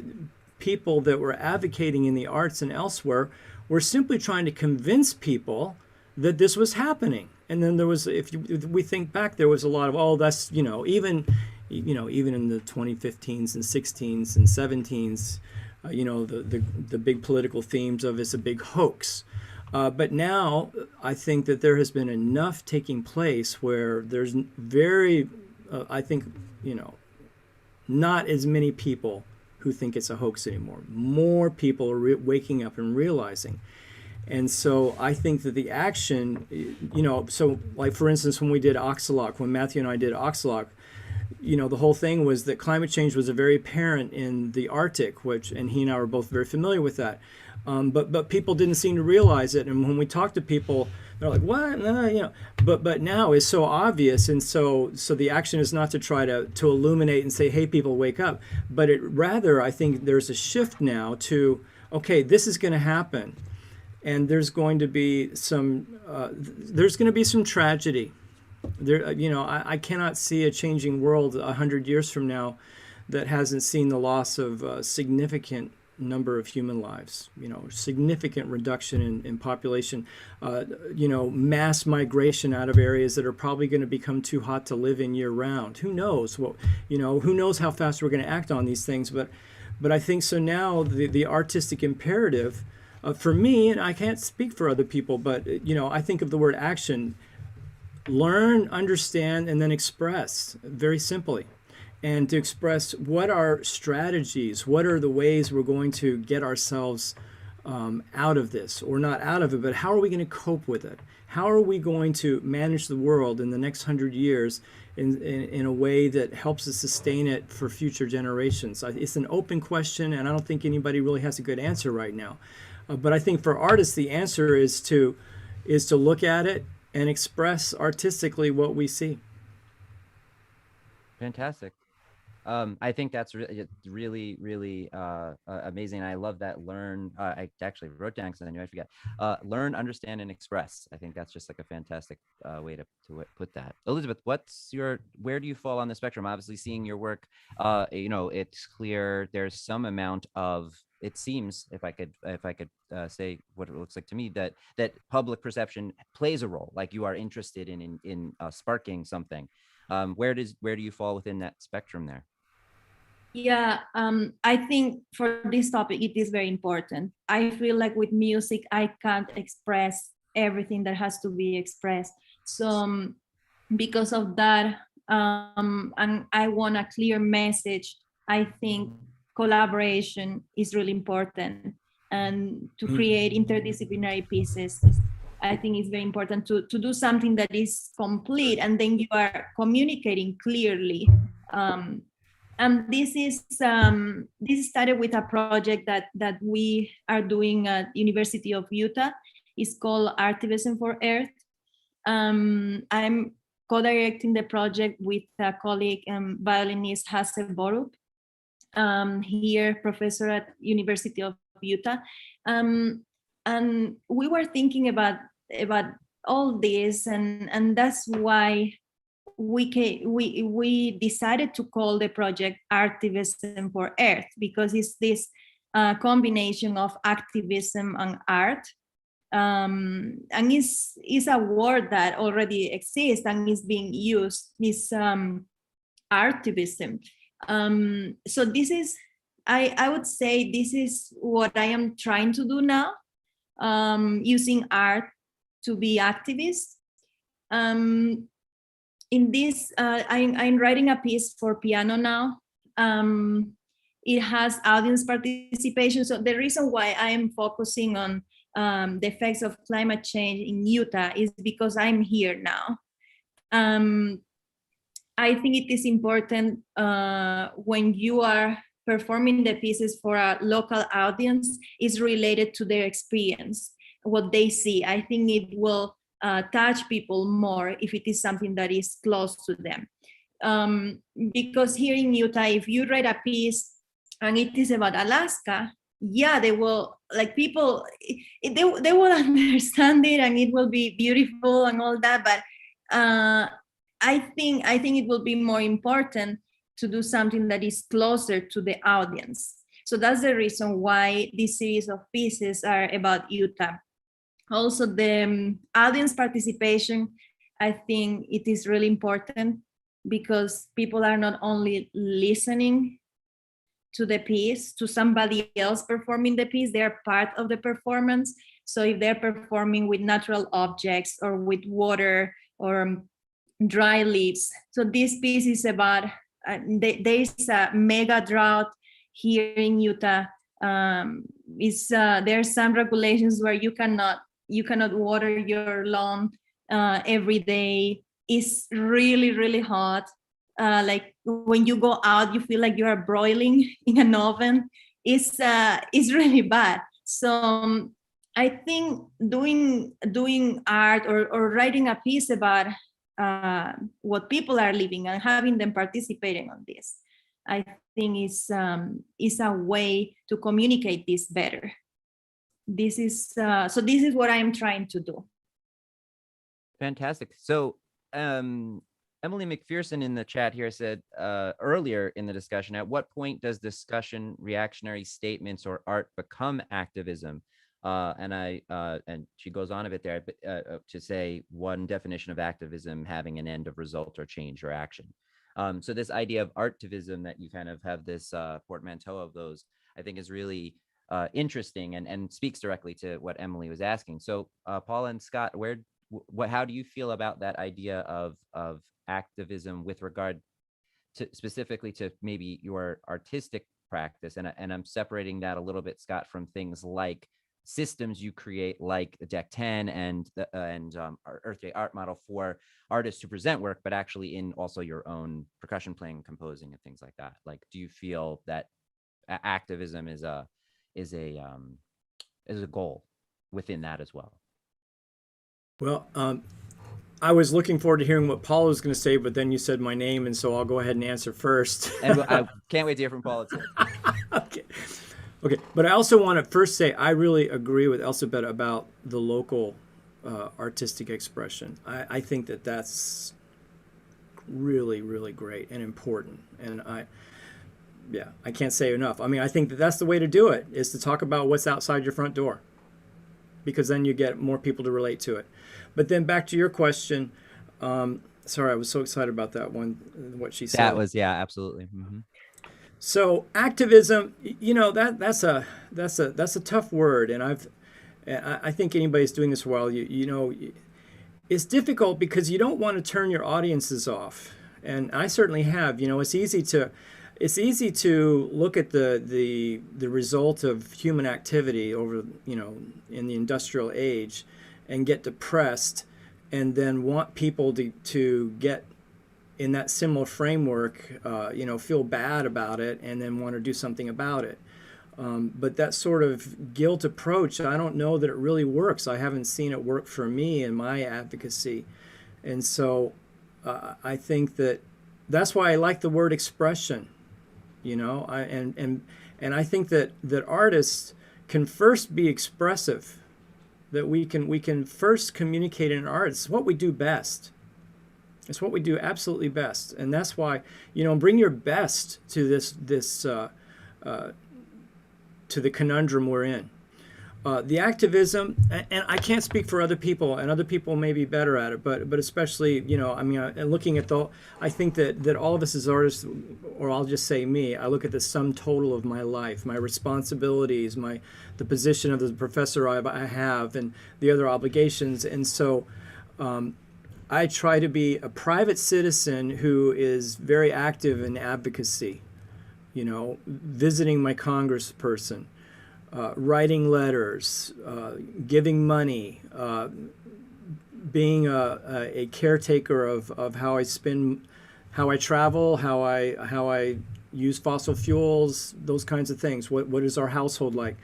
people that were advocating in the arts and elsewhere were simply trying to convince people that this was happening. And then there was, if we think back, there was a lot of, that's, even in the 2015s and 16s and 17s, the big political themes of it's a big hoax. But now I think that there has been enough taking place where there's very, I think, not as many people who think it's a hoax anymore. More people are waking up and realizing. And so I think that the action, so like, for instance, when we did Oxalock, when Matthew and I did Oxalock, the whole thing was that climate change was very apparent in the Arctic, and he and I were both very familiar with that. But people didn't seem to realize it. And when we talked to people, they're like, what? No, But now it's so obvious. And so the action is not to try to illuminate and say, hey, people, wake up. But rather, I think there's a shift now to, okay, this is going to happen. And there's going to be some tragedy. I cannot see a changing world 100 years from now that hasn't seen the loss of a significant number of human lives. Significant reduction in population. Mass migration out of areas that are probably going to become too hot to live in year round. Who knows? Who knows how fast we're going to act on these things? But I think so now the artistic imperative. For me, and I can't speak for other people, but I think of the word action: learn, understand, and then express, very simply. And to express what are strategies, what are the ways we're going to get ourselves out of this, or not out of it, but how are we going to cope with it? How are we going to manage the world in the next 100 years in a way that helps us sustain it for future generations? It's an open question, and I don't think anybody really has a good answer right now. But I think for artists, the answer is to look at it and express artistically what we see. Fantastic. I think that's really, really amazing. I love that learn. I actually wrote down because I knew I forget. Learn, understand, and express. I think that's just like a fantastic way to put that. Elisabet, where do you fall on the spectrum? Obviously, seeing your work, it's clear there's some amount of. It seems, if I could say what it looks like to me, that public perception plays a role. Like you are interested in sparking something. Where do you fall within that spectrum there? Yeah, I think for this topic, it is very important. I feel like with music, I can't express everything that has to be expressed. So because of that, and I want a clear message, I think collaboration is really important. And to create interdisciplinary pieces, I think it's very important to do something that is complete, and then you are communicating clearly. And this started with a project that we are doing at University of Utah. It's called Activism for Earth. I'm co-directing the project with a colleague, violinist Hasse Borup, here professor at University of Utah. And we were thinking about all this, and that's why we decided to call the project Activism for Earth, because it's this combination of activism and art. And is a word that already exists and is being used, is artivism. So this is, I would say this is what I am trying to do now, using art to be activist. In this, I'm writing a piece for piano now. It has audience participation. So the reason why I am focusing on the effects of climate change in Utah is because I'm here now. I think it is important when you are performing the pieces for a local audience is related to their experience, what they see. I think it will touch people more if it is something that is close to them. Because here in Utah, if you write a piece and it is about Alaska, yeah, they will, like, people, they will understand it and it will be beautiful and all that, but I think it will be more important to do something that is closer to the audience. So that's the reason why this series of pieces are about Utah. Also, the audience participation, I think it is really important, because people are not only listening to the piece, to somebody else performing the piece, they are part of the performance. So if they're performing with natural objects or with water or dry leaves. So this piece is about, there is a mega drought here in Utah. There are some regulations where you cannot water your lawn every day. It's really, really hot. Like when you go out, you feel like you are broiling in an oven. It's really bad. So I think doing art or writing a piece about what people are living and having them participating on this, I think is a way to communicate this better. This is this is what I am trying to do. Fantastic. So Emily McPherson in the chat here said earlier in the discussion, at what point does discussion, reactionary statements, or art become activism? And she goes on a bit there to say one definition of activism having an end of result or change or action. So this idea of artivism, that you kind of have this portmanteau of those, I think is really interesting and speaks directly to what Emily was asking. So Paula and Scott, how do you feel about that idea of activism with regard to specifically to maybe your artistic practice? And I'm separating that a little bit, Scott, from things like systems you create, like the Deck 10 and Earth Day art model for artists to present work, but actually in also your own percussion playing, composing, and things like that. Like, do you feel that activism is a goal within that as well? Well, I was looking forward to hearing what Paula was going to say, but then you said my name, and so I'll go ahead and answer first. And I can't wait to hear from Paula too. Okay, but I also want to first say I really agree with Elisabet about the local artistic expression. I think that that's really, really great and important. And I can't say enough. I mean, I think that that's the way to do it, is to talk about what's outside your front door, because then you get more people to relate to it. But then back to your question. Sorry, I was so excited about that one, what she said. That was, yeah, absolutely. Mm-hmm. So activism, that's a tough word, and I think anybody's doing this well. It's difficult because you don't want to turn your audiences off, and I certainly have. It's easy to look at the result of human activity over in the industrial age, and get depressed, and then want people to get in that similar framework, feel bad about it, and then want to do something about it. But that sort of guilt approach, I don't know that it really works. I haven't seen it work for me in my advocacy. And so I think that's why I like the word expression, and I think that artists can first be expressive, that we can first communicate in art. It's what we do best. It's what we do absolutely best, and that's why bring your best to this to the conundrum we're in. The activism, and I can't speak for other people, and other people may be better at it, but especially looking at I think that all of us as artists, or I'll just say me, I look at the sum total of my life, my responsibilities, the position of the professor I have, and the other obligations, and so. I try to be a private citizen who is very active in advocacy, visiting my congressperson, writing letters, giving money, being a caretaker of how I spend, how I travel, how I use fossil fuels, those kinds of things. What is our household like?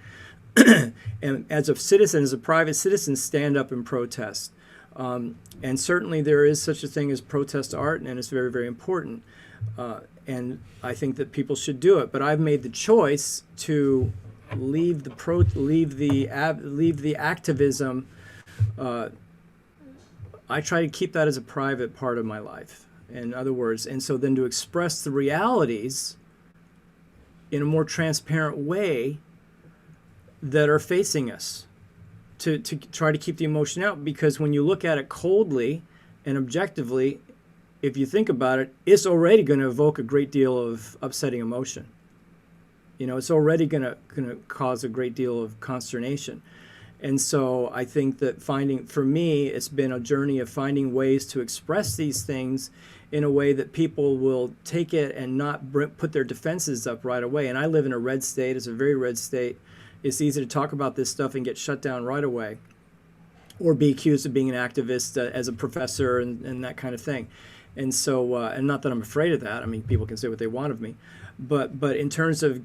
And as a citizen, as a private citizen, stand up and protest. And certainly there is such a thing as protest art, and it's very, very important. And I think that people should do it. But I've made the choice to leave the activism. I try to keep that as a private part of my life, in other words. And so then to express the realities in a more transparent way that are facing us. To try to keep the emotion out, because when you look at it coldly and objectively, if you think about it, it's already going to evoke a great deal of upsetting emotion. It's already going to cause a great deal of consternation. And so I think that for me, it's been a journey of finding ways to express these things in a way that people will take it and not put their defenses up right away. And I live in a red state. It's a very red state. It's easy to talk about this stuff and get shut down right away, or be accused of being an activist as a professor and that kind of thing. And so, and not that I'm afraid of that. I mean, people can say what they want of me, but in terms of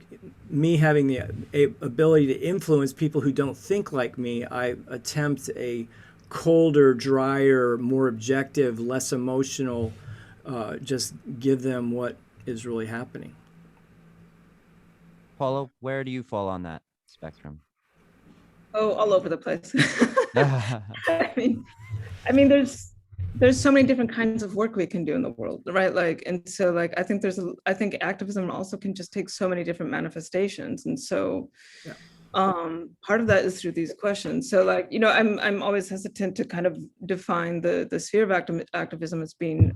me having the ability to influence people who don't think like me, I attempt a colder, drier, more objective, less emotional, just give them what is really happening. Paula, where do you fall on that spectrum? Oh, all over the place. I mean, there's so many different kinds of work we can do in the world, right? And so I think activism also can just take so many different manifestations, and so part of that is through these questions. So I'm always hesitant to kind of define the sphere of activism as being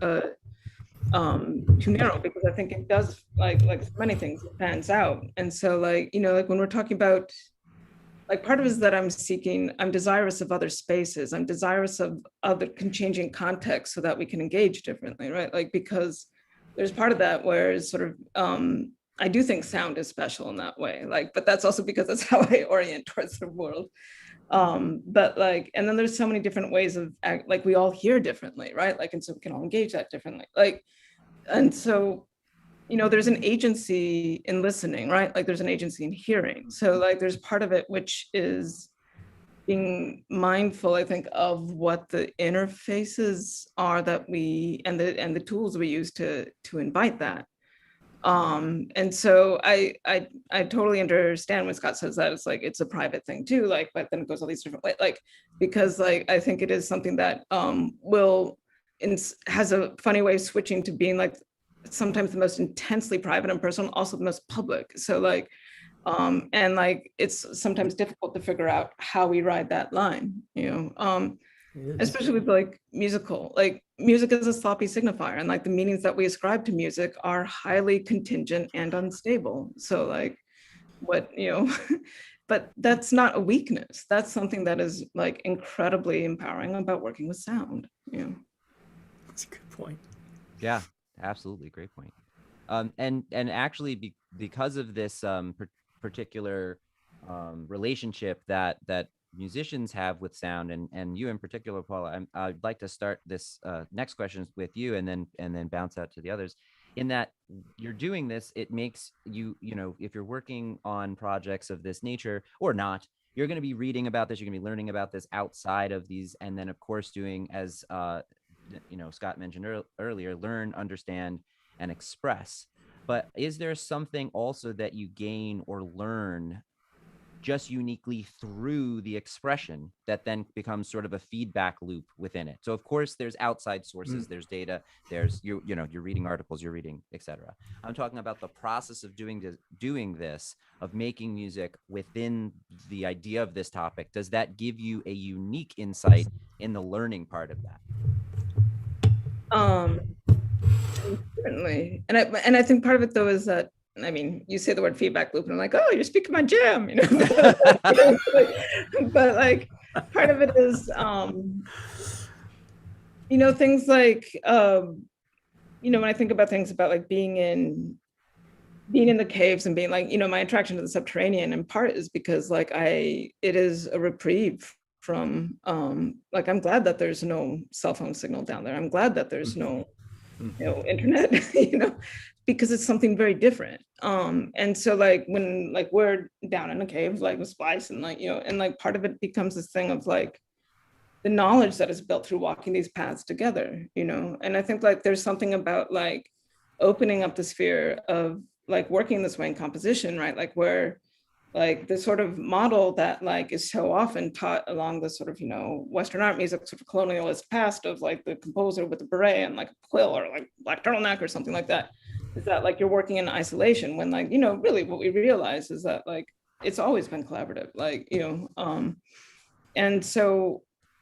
too narrow, because I think it does, like many things, it pans out. And so when we're talking about, part of it is that I'm desirous of other spaces. I'm desirous of other changing contexts so that we can engage differently, right? Because there's part of that where it's sort of, I do think sound is special in that way, but that's also because that's how I orient towards the world. And then there's so many different ways of we all hear differently, right? And so we can all engage that differently. And so, there's an agency in listening, right? There's an agency in hearing. So there's part of it which is being mindful, I think, of what the interfaces are that and the tools we use to invite that. And so I totally understand when Scott says that it's a private thing too, but then it goes all these different ways, because I think it is something that has a funny way of switching to being sometimes the most intensely private and personal, also the most public. So it's sometimes difficult to figure out how we ride that line, especially with musical, music is a sloppy signifier, and like the meanings that we ascribe to music are highly contingent and unstable. So like what, but that's not a weakness. That's something that is like incredibly empowering about working with sound. That's a good point. Yeah, absolutely. Great point. And actually because of this particular relationship that musicians have with sound, and you in particular, Paula, I'd like to start this next question with you, and then bounce out to the others. In that you're doing this, it makes you, if you're working on projects of this nature or not, you're going to be reading about this, you're going to be learning about this outside of these, and then of course doing, as Scott mentioned earlier, learn, understand, and express. But is there something also that you gain or learn just uniquely through the expression that then becomes sort of a feedback loop within it? So of course there's outside sources, there's data, there's you're reading articles, you're reading, etc. I'm talking about the process of doing this, of making music within the idea of this topic. Does that give you a unique insight in the learning part of that? Certainly, and I think part of it though is that, I mean, you say the word feedback loop and I'm like, oh, you're speaking my jam, but like part of it is, things like, when I think about things about like being in the caves and being like, my attraction to the subterranean in part is because like it is a reprieve from, like, I'm glad that there's no cell phone signal down there. I'm glad that there's no, internet, because it's something very different. And so like when like we're down in a cave, like with SPLICE, and like, and like part of it becomes this thing of like the knowledge that is built through walking these paths together, and I think like there's something about like opening up the sphere of like working this way in composition, right? Like where like the sort of model that like is so often taught along the sort of, Western art music sort of colonialist past of like the composer with the beret and like a quill or like black turtleneck or something like that, is that like you're working in isolation, when like, really what we realize is that like it's always been collaborative, like, and so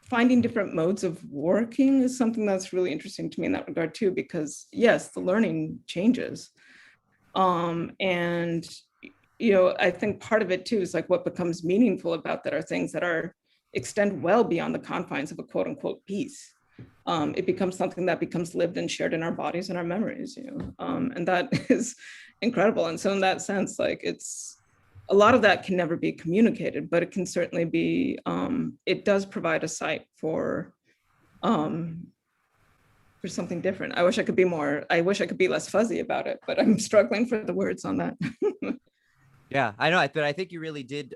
finding different modes of working is something that's really interesting to me in that regard too, because yes, the learning changes. And I think part of it too is like what becomes meaningful about that are things that extend well beyond the confines of a quote unquote piece. It becomes something that becomes lived and shared in our bodies and our memories, and that is incredible. And so in that sense, like it's a lot of that can never be communicated, but it can certainly be, it does provide a site for something different. I wish I could be less fuzzy about it, but I'm struggling for the words on that. Yeah, I know, but I think you really did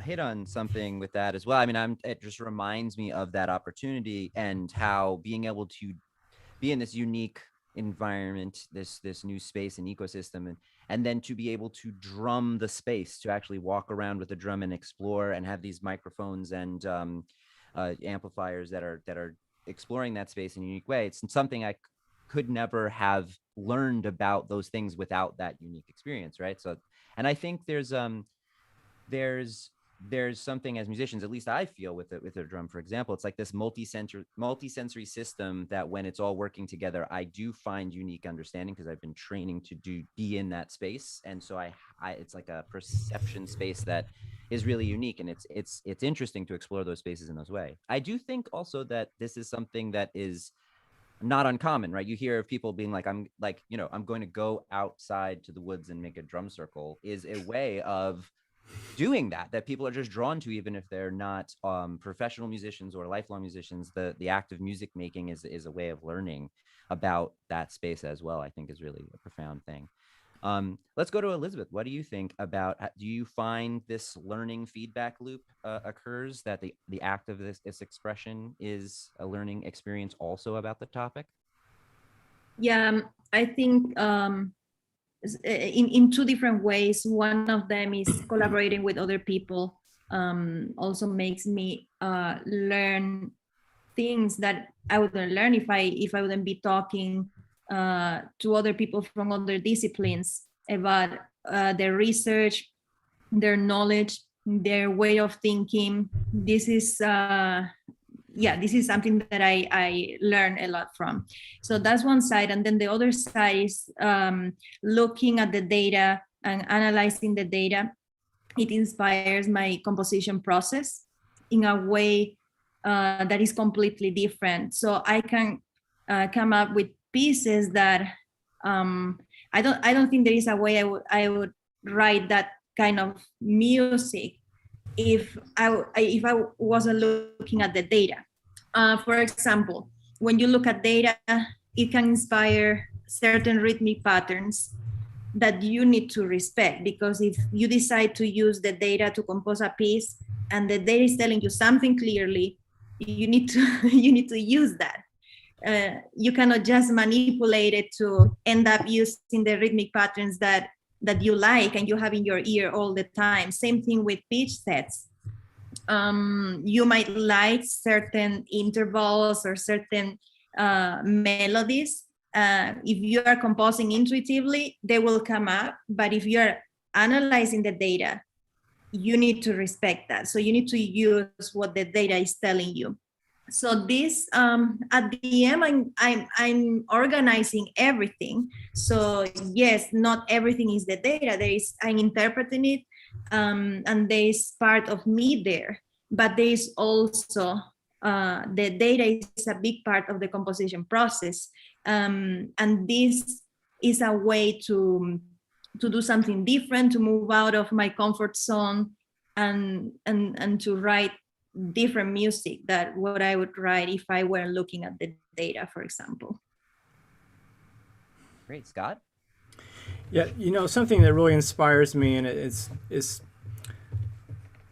hit on something with that as well. I mean, it just reminds me of that opportunity and how being able to be in this unique environment, this new space and ecosystem, and then to be able to drum the space, to actually walk around with a drum and explore and have these microphones and amplifiers that are exploring that space in a unique way. It's something I could never have learned about those things without that unique experience, right? So, and I think there's something as musicians, at least I feel with a drum, for example, it's like this multi-sensory system that when it's all working together, I do find unique understanding because I've been training to be in that space. And so it's like a perception space that is really unique. And it's interesting to explore those spaces in those ways. I do think also that this is something that is not uncommon, right? You hear of people being like, I'm going to go outside to the woods and make a drum circle, is a way of doing that people are just drawn to, even if they're not professional musicians or lifelong musicians. The act of music making is a way of learning about that space as well. I think is really a profound thing. Let's go to Elisabet. What do you think about, do you find this learning feedback loop occurs, that the act of this expression is a learning experience also about the topic? Yeah, I think in two different ways. One of them is collaborating with other people, also makes me learn things that I wouldn't learn if I wouldn't be talking to other people from other disciplines about their research, their knowledge, their way of thinking. This is yeah, this is something that I learned a lot from. So that's one side. And then the other side is looking at the data and analyzing the data. It inspires my composition process in a way that is completely different. So I can come up with pieces that I don't think there is a way I would write that kind of music if I wasn't looking at the data. For example, when you look at data, it can inspire certain rhythmic patterns that you need to respect, because if you decide to use the data to compose a piece and the data is telling you something clearly, you need to use that. You cannot just manipulate it to end up using the rhythmic patterns that you like and you have in your ear all the time. Same thing with pitch sets. You might like certain intervals or certain melodies. If you are composing intuitively, they will come up. But if you're analyzing the data, you need to respect that. So you need to use what the data is telling you. So this, at the end, I'm organizing everything. So yes, not everything is the data. I'm interpreting it, and there is part of me there. But there is also the data is a big part of the composition process, and this is a way to do something different, to move out of my comfort zone, and to write different music that what I would write if I were looking at the data, for example. Great, Scott. Yeah, you know, something that really inspires me, and it's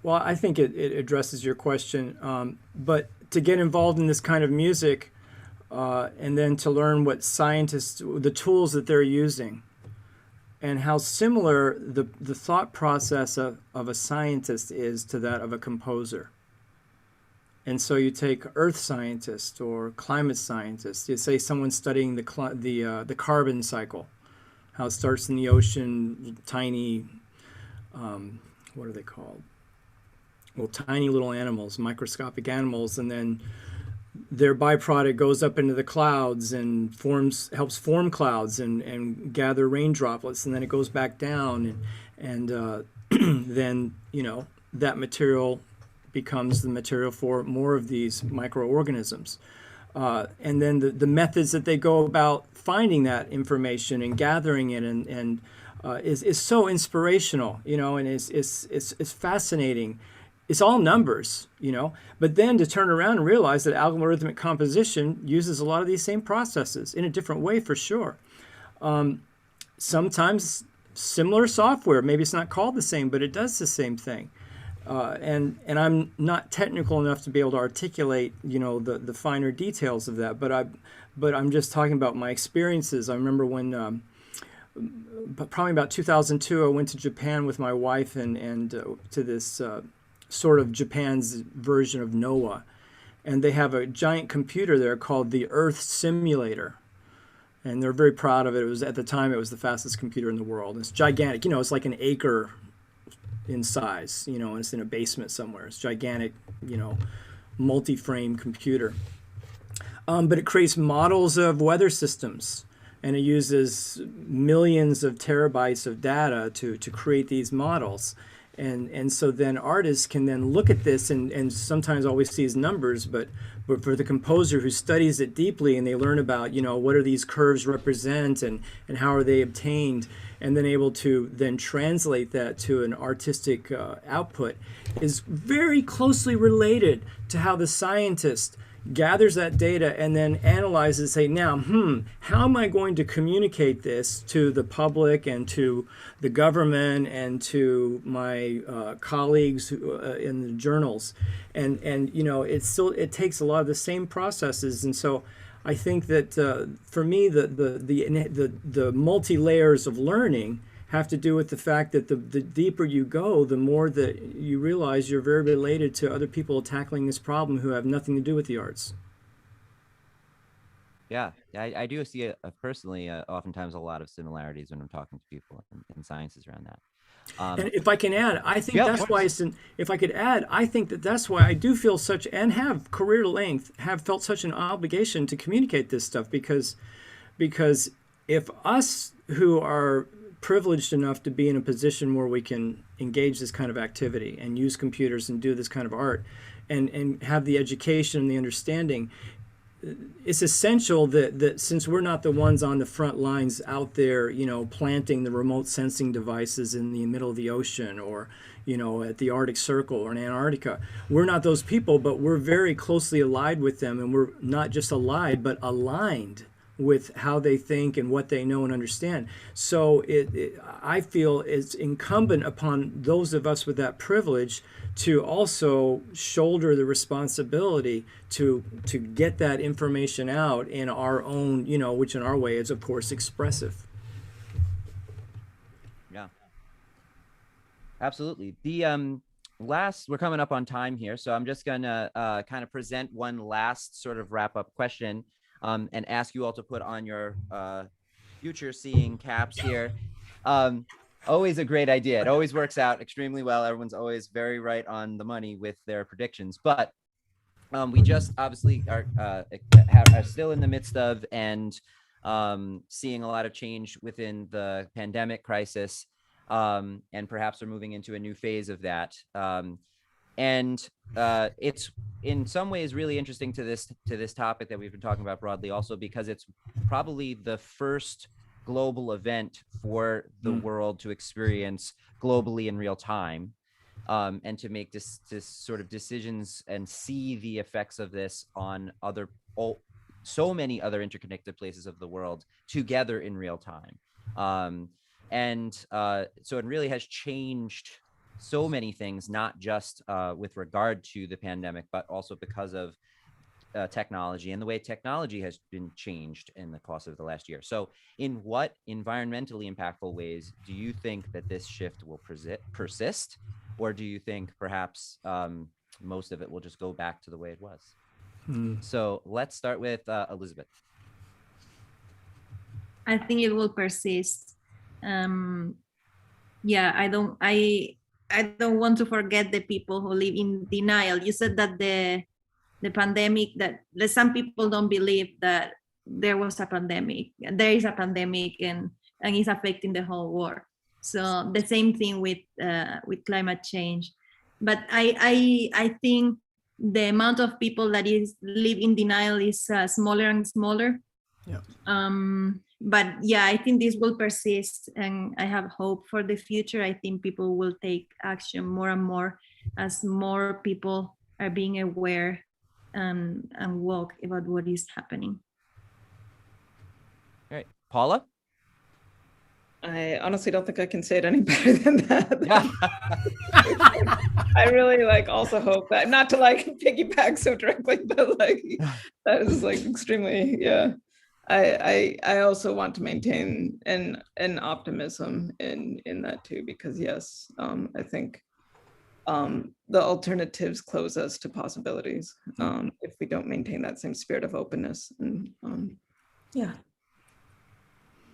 well, I think it addresses your question, but to get involved in this kind of music, and then to learn what scientists, the tools that they're using, and how similar the thought process of a scientist is to that of a composer. And so you take earth scientists or climate scientists, you say someone studying the carbon cycle, how it starts in the ocean, tiny, what are they called? Well, tiny little animals, microscopic animals, and then their byproduct goes up into the clouds and helps form clouds and gather rain droplets, and then it goes back down, and then, you know, that material becomes the material for more of these microorganisms. And then the methods that they go about finding that information and gathering it and is so inspirational, you know, and it's fascinating. It's all numbers, you know, but then to turn around and realize that algorithmic composition uses a lot of these same processes in a different way, for sure. Sometimes similar software, maybe it's not called the same, but it does the same thing. And I'm not technical enough to be able to articulate, you know, the finer details of that, but I'm just talking about my experiences. I remember when, probably about 2002, I went to Japan with my wife and to this sort of Japan's version of NOAA, and they have a giant computer there called the Earth Simulator, and they're very proud of it. It was, at the time, it was the fastest computer in the world. It's gigantic, you know, it's like an acre in size, you know, and it's in a basement somewhere. It's gigantic, you know, multi-frame computer. But it creates models of weather systems, and it uses millions of terabytes of data to create these models. And so then artists can then look at this and sometimes always sees numbers, but for the composer who studies it deeply and they learn about, you know, what are these curves represent and how are they obtained, and then able to then translate that to an artistic output, is very closely related to how the scientist gathers that data and then analyzes, say, now, how am I going to communicate this to the public and to the government and to my colleagues in the journals? And you know, it takes a lot of the same processes. And so I think that for me, the multi-layers of learning have to do with the fact that the deeper you go, the more that you realize you're very related to other people tackling this problem who have nothing to do with the arts. Yeah, I do see personally, oftentimes a lot of similarities when I'm talking to people in sciences around that. And if I can add, I think Yeah, that's why if I could add, I think that's why I do feel such, and have career length, have felt such an obligation to communicate this stuff, because if us who are privileged enough to be in a position where we can engage this kind of activity and use computers and do this kind of art and have the education and the understanding, it's essential that since we're not the ones on the front lines out there, planting the remote sensing devices in the middle of the ocean, or, at the Arctic Circle or in Antarctica, we're not those people, but we're very closely allied with them. And we're not just allied, but aligned with how they think and what they know and understand. So I feel it's incumbent upon those of us with that privilege to also shoulder the responsibility to get that information out in our own, which in our way is, of course, expressive. Yeah, absolutely. The we're coming up on time here, so I'm just gonna kind of present one last sort of wrap-up question, and ask you all to put on your future seeing caps here. Always a great idea. It always works out extremely well. Everyone's always very right on the money with their predictions. But we just obviously are still in the midst of and seeing a lot of change within the pandemic crisis, and perhaps we're moving into a new phase of that. And it's in some ways really interesting to this topic that we've been talking about broadly, also because it's probably the first global event for the world to experience globally in real time, and to make this sort of decisions and see the effects of this on so many other interconnected places of the world together in real time. So it really has changed so many things, not just with regard to the pandemic, but also because of technology and the way technology has been changed in the course of the last year. So in what environmentally impactful ways do you think that this shift will persist? Or do you think perhaps most of it will just go back to the way it was? So let's start with Elisabet. I think it will persist. Yeah, I don't want to forget the people who live in denial. You said that the pandemic, that some people don't believe that there was a pandemic. There is a pandemic and it's affecting the whole world. So the same thing with climate change. But I think the amount of people that live in denial is smaller and smaller. Yeah. But yeah, I think this will persist, and I have hope for the future. I think people will take action more and more as more people are being aware and woke about what is happening. All right, Paula? I honestly don't think I can say it any better than that. I really also hope that, not to piggyback so directly, but that is extremely, yeah. I also want to maintain an optimism in that too, because yes, I think the alternatives close us to possibilities if we don't maintain that same spirit of openness. And yeah.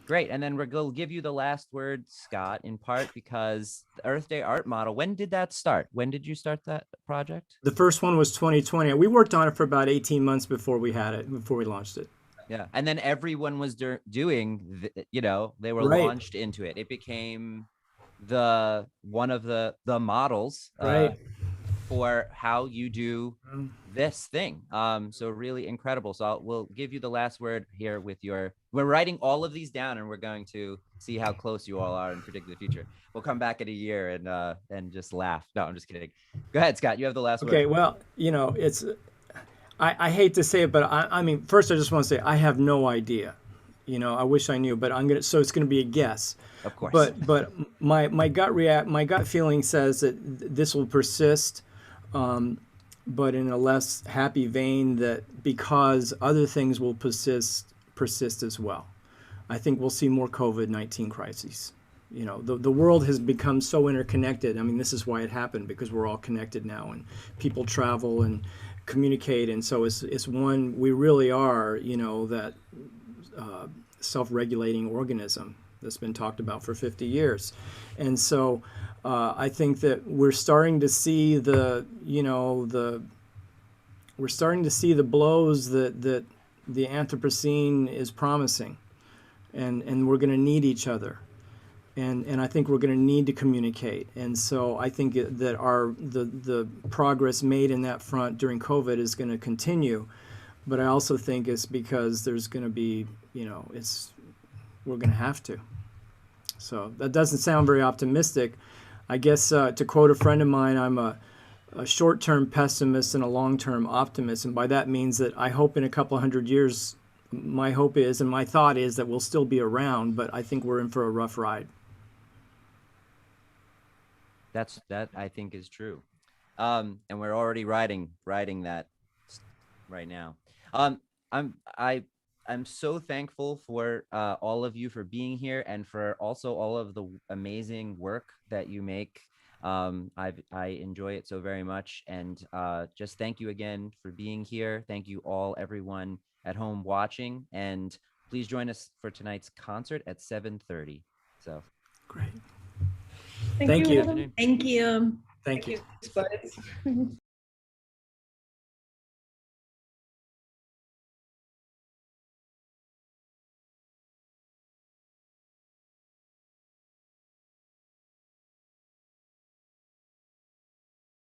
Great. And then we'll give you the last word, Scott, in part because the Earth Day art model, when did that start? When did you start that project? The first one was 2020. We worked on it for about 18 months before we launched it. Yeah. And then everyone was doing, they were right. launched into it. It became one of the models right. for how you do this thing. So really incredible. So we'll give you the last word here we're writing all of these down and we're going to see how close you all are and predict the future. We'll come back in a year and just laugh. No, I'm just kidding. Go ahead, Scott, you have the last word. Okay, well, it's, I hate to say it, but I mean, first I just want to say I have no idea. I wish I knew, but so it's going to be a guess. Of course. But my gut feeling says that this will persist, but in a less happy vein, that because other things will persist as well. I think we'll see more COVID-19 crises. The world has become so interconnected. I mean, this is why it happened, because we're all connected now, and people travel and communicate. And so it's one, we really are, you know, that self-regulating organism that's been talked about for 50 years. And so I think that we're starting to see we're starting to see the blows that the Anthropocene is promising, and we're going to need each other, and I think we're going to need to communicate. And so I think that the progress made in that front during COVID is going to continue, but I also think it's because there's going to be, you know, we're going to have to. So that doesn't sound very optimistic. I guess to quote a friend of mine, I'm a short-term pessimist and a long-term optimist. And by that means that I hope in a couple hundred years, my hope is and my thought is that we'll still be around, but I think we're in for a rough ride. That I think is true. And we're already riding that right now. I'm so thankful for all of you for being here and for also all of the amazing work that you make. I enjoy it so very much, and just thank you again for being here. Thank you all, everyone at home watching, and please join us for tonight's concert at 7:30. So great. Thank you. Thank you. Thank you. Thank you, SPLICE.